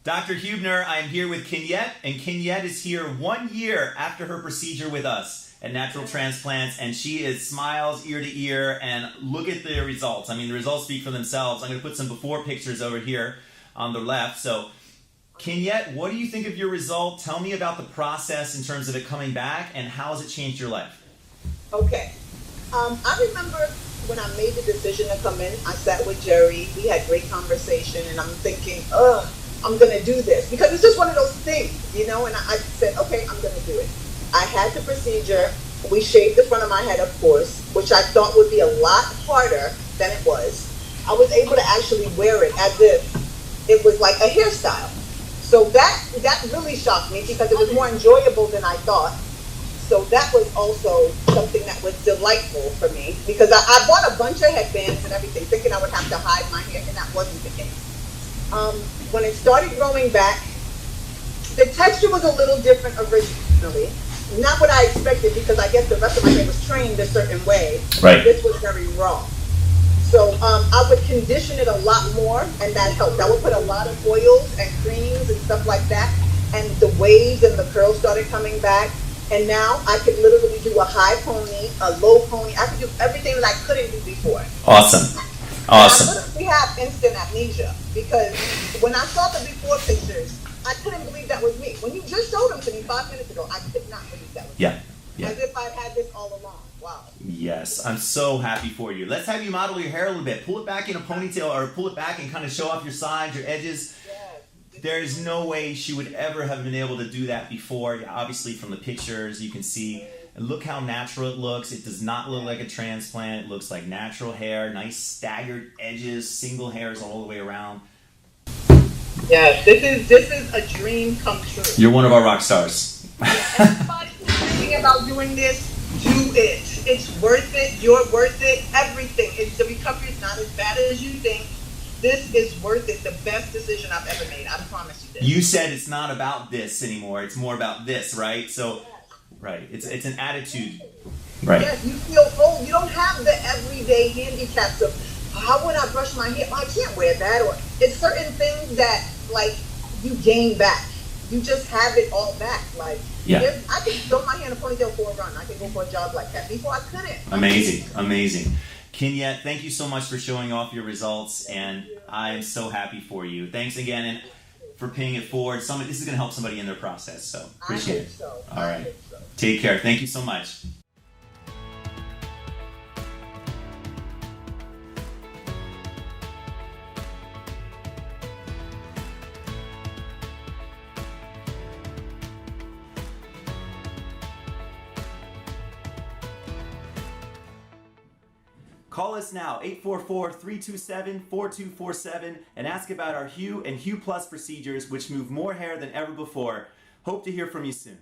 Dr. Hubner, I'm here with Kenyette, and Kenyette is here 1 year after her procedure with us at Natural Transplants, and she is smiles ear to ear, and look at the results. I mean, the results speak for themselves. I'm going to put some before pictures over here on the left. So, Kenyette, what do you think of your result? Tell me about the process in terms of it coming back, and how has it changed your life? Okay. I remember when I made the decision to come in, I sat with Jerry. We had great conversation, and I'm thinking, I'm going to do this. Because it's just one of those things, you know, and I said, okay, I'm going to do it. I had the procedure. We shaved the front of my head, of course, which I thought would be a lot harder than it was. I was able to actually wear it as if it was like a hairstyle. So that really shocked me because it was more enjoyable than I thought. So that was also something that was delightful for me because I bought a bunch of headbands and everything, thinking I would have to hide my hair, and that wasn't the case. When it started growing back, the texture was a little different originally. Not what I expected because I guess the rest of my hair was trained a certain way. Right. This was very raw. So I would condition it a lot more, and that helped. I would put a lot of oils and creams and stuff like that, and the waves and the curls started coming back. And now I could literally do a high pony, a low pony. I could do everything that I couldn't do before. Awesome. Awesome. And I literally have instant amnesia because when I saw the before pictures, I couldn't believe that was me. When you just showed them to me 5 minutes ago, I could not believe that was me. Yeah. As if I'd had this all along. Wow. Yes, I'm so happy for you. Let's have you model your hair a little bit. Pull it back in a ponytail, or pull it back and kind of show off your sides, your edges. There's no way she would ever have been able to do that before. Obviously, from the pictures, you can see. And look how natural it looks. It does not look like a transplant. It looks like natural hair, nice staggered edges, single hairs all the way around. Yes, this is a dream come true. You're one of our rock stars. Everybody who's thinking about doing this, do it. It's worth it. You're worth it. Everything. The recovery is not as bad as you think. This is worth it. The best decision I've ever made. I promise you this. You said it's not about this anymore. It's more about this, right? So, right. It's an attitude. Right. Yes, you feel old. You don't have the everyday handicaps of how would I brush my hair? I can't wear that. Or it's certain things that like you gain back. You just have it all back. Like I could throw my hair in a ponytail for a run. I could go for a jog like that. Before I couldn't. Amazing. Kenyette, thank you so much for showing off your results, and I'm so happy for you. Thanks again and for paying it forward. This is going to help somebody in their process, so appreciate it. So. All right. Take care. Thank you so much. Call us now, 844-327-4247, and ask about our Hue and Hue Plus procedures, which move more hair than ever before. Hope to hear from you soon.